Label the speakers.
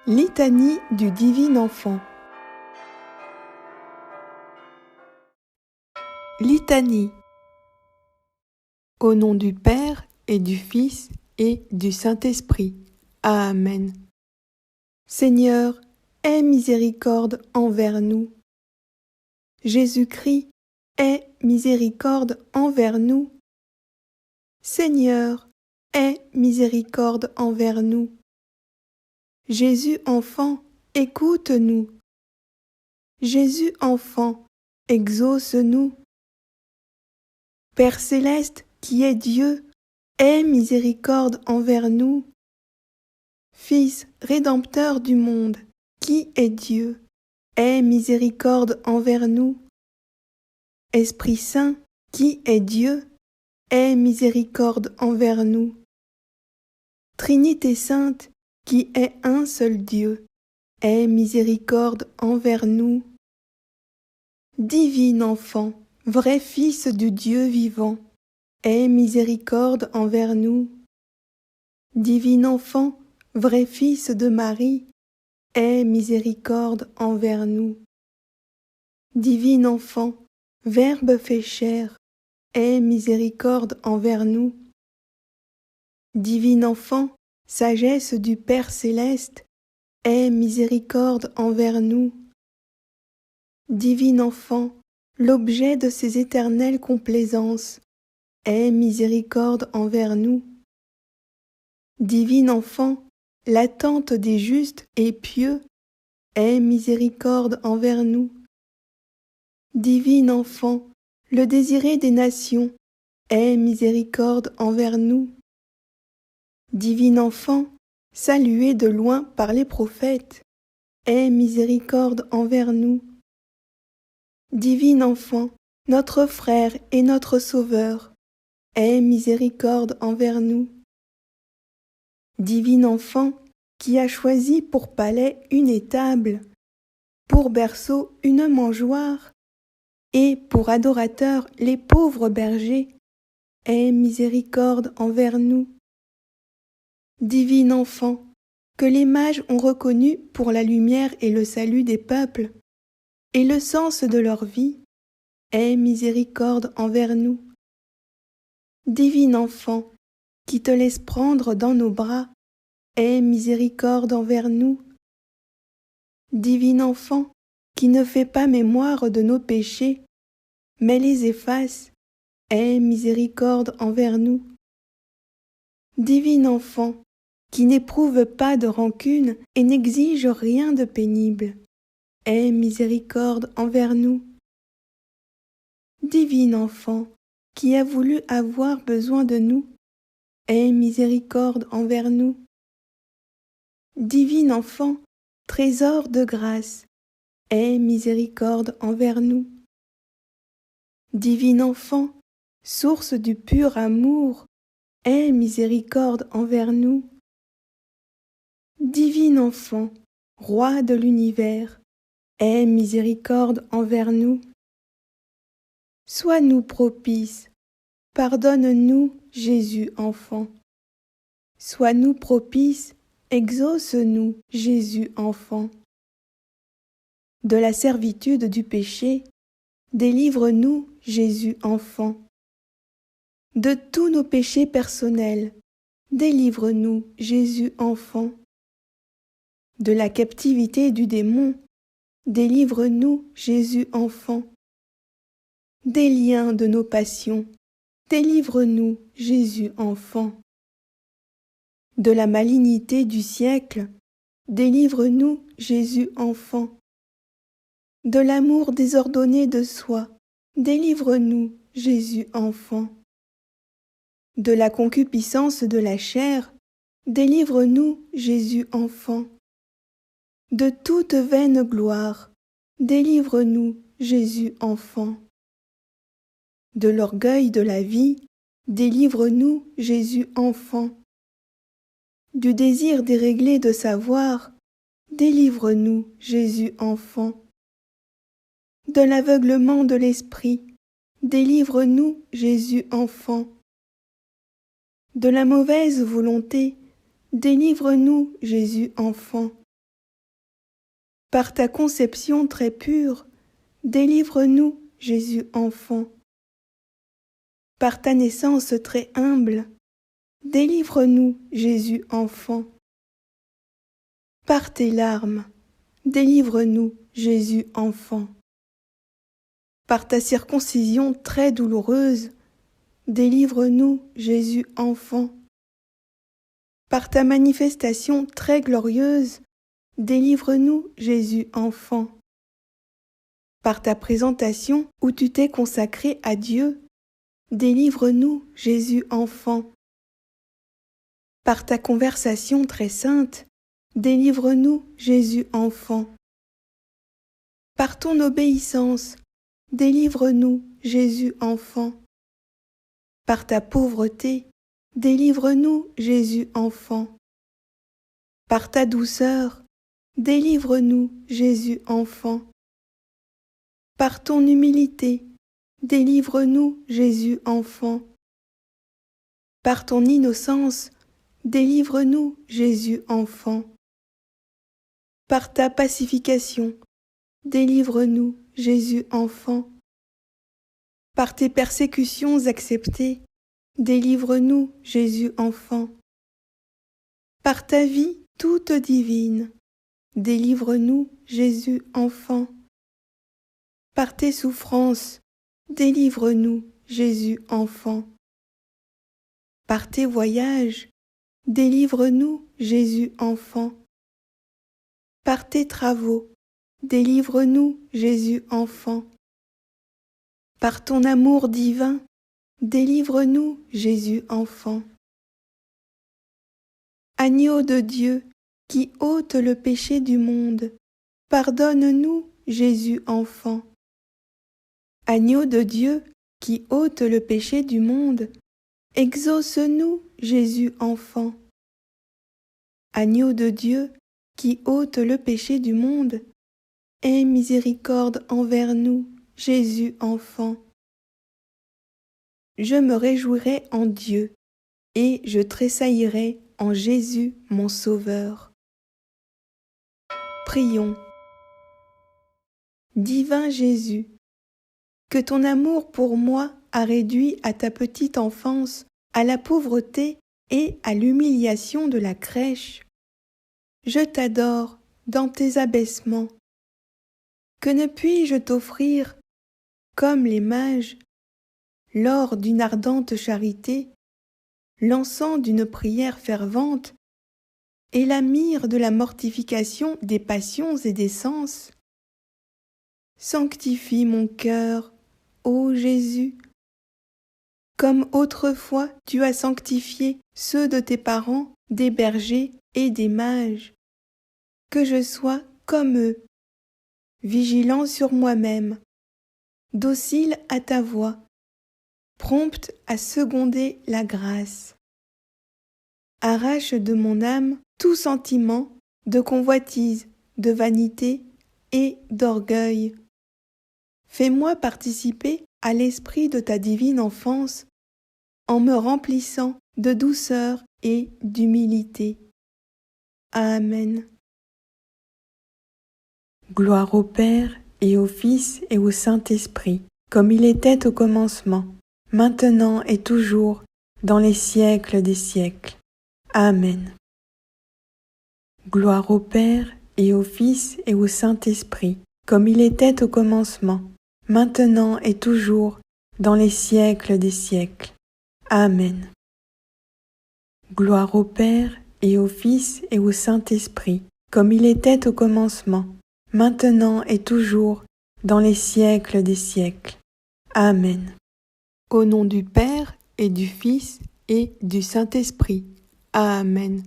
Speaker 1: Litanie du Divin Enfant. Litanie. Au nom du Père et du Fils et du Saint-Esprit. Amen. Seigneur, aie miséricorde envers nous. Jésus-Christ, aie miséricorde envers nous. Seigneur, aie miséricorde envers nous. Jésus enfant, écoute-nous. Jésus enfant, exauce-nous. Père céleste qui est Dieu, aie miséricorde envers nous. Fils rédempteur du monde, qui est Dieu, aie miséricorde envers nous. Esprit Saint, qui est Dieu, aie miséricorde envers nous. Trinité sainte, qui est un seul Dieu, aie miséricorde envers nous. Divin enfant, vrai Fils du Dieu vivant, aie miséricorde envers nous. Divin enfant, vrai Fils de Marie, aie miséricorde envers nous. Divin enfant, Verbe fait chair, aie miséricorde envers nous. Divin enfant, sagesse du Père céleste, aie miséricorde envers nous. Divin enfant, l'objet de ses éternelles complaisances, aie miséricorde envers nous. Divin enfant, l'attente des justes et pieux, aie miséricorde envers nous. Divin enfant, le désiré des nations, aie miséricorde envers nous. Divin enfant, salué de loin par les prophètes, aie miséricorde envers nous. Divin enfant, notre frère et notre sauveur, aie miséricorde envers nous. Divin enfant, qui a choisi pour palais une étable, pour berceau une mangeoire, et pour adorateurs les pauvres bergers, aie miséricorde envers nous. Divin enfant, que les mages ont reconnu pour la lumière et le salut des peuples, et le sens de leur vie, aie miséricorde envers nous. Divin enfant, qui te laisse prendre dans nos bras, aie miséricorde envers nous. Divin enfant, qui ne fait pas mémoire de nos péchés, mais les efface, aie miséricorde envers nous. Divin enfant, qui n'éprouve pas de rancune et n'exige rien de pénible, aie miséricorde envers nous. Divin enfant, qui a voulu avoir besoin de nous, aie miséricorde envers nous. Divin enfant, trésor de grâce, aie miséricorde envers nous. Divin enfant, source du pur amour, aie miséricorde envers nous. Divin enfant, roi de l'univers, aie miséricorde envers nous. Sois-nous propice, pardonne-nous, Jésus enfant. Sois-nous propice, exauce-nous, Jésus enfant. De la servitude du péché, délivre-nous, Jésus enfant. De tous nos péchés personnels, délivre-nous, Jésus enfant. De la captivité du démon, délivre-nous, Jésus enfant. Des liens de nos passions, délivre-nous, Jésus enfant. De la malignité du siècle, délivre-nous, Jésus enfant. De l'amour désordonné de soi, délivre-nous, Jésus enfant. De la concupiscence de la chair, délivre-nous, Jésus enfant. De toute vaine gloire, délivre-nous, Jésus enfant. De l'orgueil de la vie, délivre-nous, Jésus enfant. Du désir déréglé de savoir, délivre-nous, Jésus enfant. De l'aveuglement de l'esprit, délivre-nous, Jésus enfant. De la mauvaise volonté, délivre-nous, Jésus enfant. Par ta conception très pure, délivre-nous, Jésus enfant. Par ta naissance très humble, délivre-nous, Jésus enfant. Par tes larmes, délivre-nous, Jésus enfant. Par ta circoncision très douloureuse, délivre-nous, Jésus enfant. Par ta manifestation très glorieuse, délivre-nous, Jésus enfant. Par ta présentation où tu t'es consacré à Dieu, délivre-nous, Jésus enfant. Par ta conversation très sainte, délivre-nous, Jésus enfant. Par ton obéissance, délivre-nous, Jésus enfant. Par ta pauvreté, délivre-nous, Jésus enfant. Par ta douceur, délivre-nous, Jésus enfant. Par ton humilité, délivre-nous, Jésus enfant. Par ton innocence, délivre-nous, Jésus enfant. Par ta pacification, délivre-nous, Jésus enfant. Par tes persécutions acceptées, délivre-nous, Jésus enfant. Par ta vie toute divine, délivre-nous, Jésus enfant. Par tes souffrances, délivre-nous, Jésus enfant. Par tes voyages, délivre-nous, Jésus enfant. Par tes travaux, délivre-nous, Jésus enfant. Par ton amour divin, délivre-nous, Jésus enfant. Agneau de Dieu, qui ôte le péché du monde, pardonne-nous, Jésus enfant. Agneau de Dieu, qui ôte le péché du monde, exauce-nous, Jésus enfant. Agneau de Dieu, qui ôte le péché du monde, aie miséricorde envers nous, Jésus enfant. Je me réjouirai en Dieu, et je tressaillirai en Jésus mon Sauveur. Prions. Divin Jésus, que ton amour pour moi a réduit à ta petite enfance, à la pauvreté et à l'humiliation de la crèche. Je t'adore dans tes abaissements. Que ne puis-je t'offrir, comme les mages, l'or d'une ardente charité, l'encens d'une prière fervente et la myrrhe de la mortification des passions et des sens? Sanctifie mon cœur, ô Jésus, comme autrefois tu as sanctifié ceux de tes parents, des bergers et des mages. Que je sois comme eux, vigilant sur moi-même, docile à ta voix, prompte à seconder la grâce. Arrache de mon âme tout sentiment de convoitise, de vanité et d'orgueil. Fais-moi participer à l'esprit de ta divine enfance en me remplissant de douceur et d'humilité. Amen. Gloire au Père et au Fils et au Saint-Esprit, comme il était au commencement, maintenant et toujours, dans les siècles des siècles. Amen. Gloire au Père et au Fils et au Saint-Esprit, comme il était au commencement, maintenant et toujours, dans les siècles des siècles. Amen. Gloire au Père et au Fils et au Saint-Esprit, comme il était au commencement, maintenant et toujours, dans les siècles des siècles. Amen. Au nom du Père et du Fils et du Saint-Esprit. Amen.